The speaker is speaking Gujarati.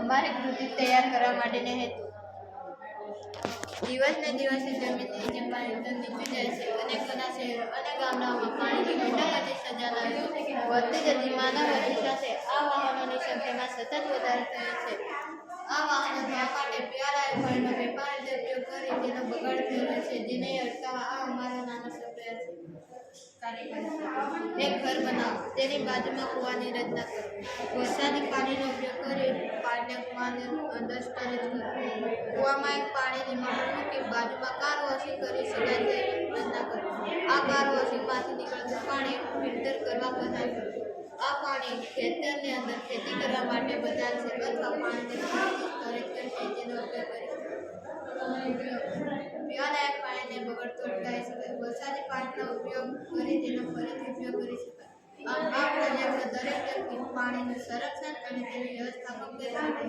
અમારી કૃતિ તૈયાર કરવા માટેનો હેતુ દિવસને દિવસે જમીનની નીચે પાણી નીચું જાય છે. અનેકોના શહેરો અને ગામડાઓમાં પાણીની ઘટક સજાના વધતી જતી માનવ વસ્તી સાથે આ વાહનોની સંખ્યામાં સતત વધારો થયો છે. આ વાહનો ધોવા માટે પીવાલાયક પાણીનો વેપાર ઉપયોગ કરી તેનો બગાડ થઈ રહ્યો છે, જેને અટકાવવા આ અમારો નાનો પ્રયાસ છે. એક ઘર બનાવો, તેની બાજુમાં કૂવાની રચના કરો. વરસાદી પાણીનો ઉપયોગ કરી પાણીને કૂવાની અંદર સ્ટોરેજ કરો. કૂવામાં એક પાણીની મોટર મૂકી બાજુમાં કાર વોશિંગ કરી શકાય તેવી રચના કરો. આ કાર વોશિંગમાંથી નીકળતું પાણી ફિલ્ટર કરવા પસંદ કરો. આ પાણી ખેતરની અંદર ખેતી કરવા માટે બચાવ છે અથવા પાણીને સ્ટોરેજ કરશે જેનો ઉપયોગ કરી પીવાલાયક પાણીને બગડતો અટકાવી શકાય. વરસાદી પાણીનો ઉપયોગ કરી તેનો ફરીથી ઉપયોગ કરી શકાય. આ પ્રોજેક્ટ દરેક વ્યક્તિ પાણીનું સંરક્ષણ અને તેનું વ્યવસ્થાપન કરી શકે છે.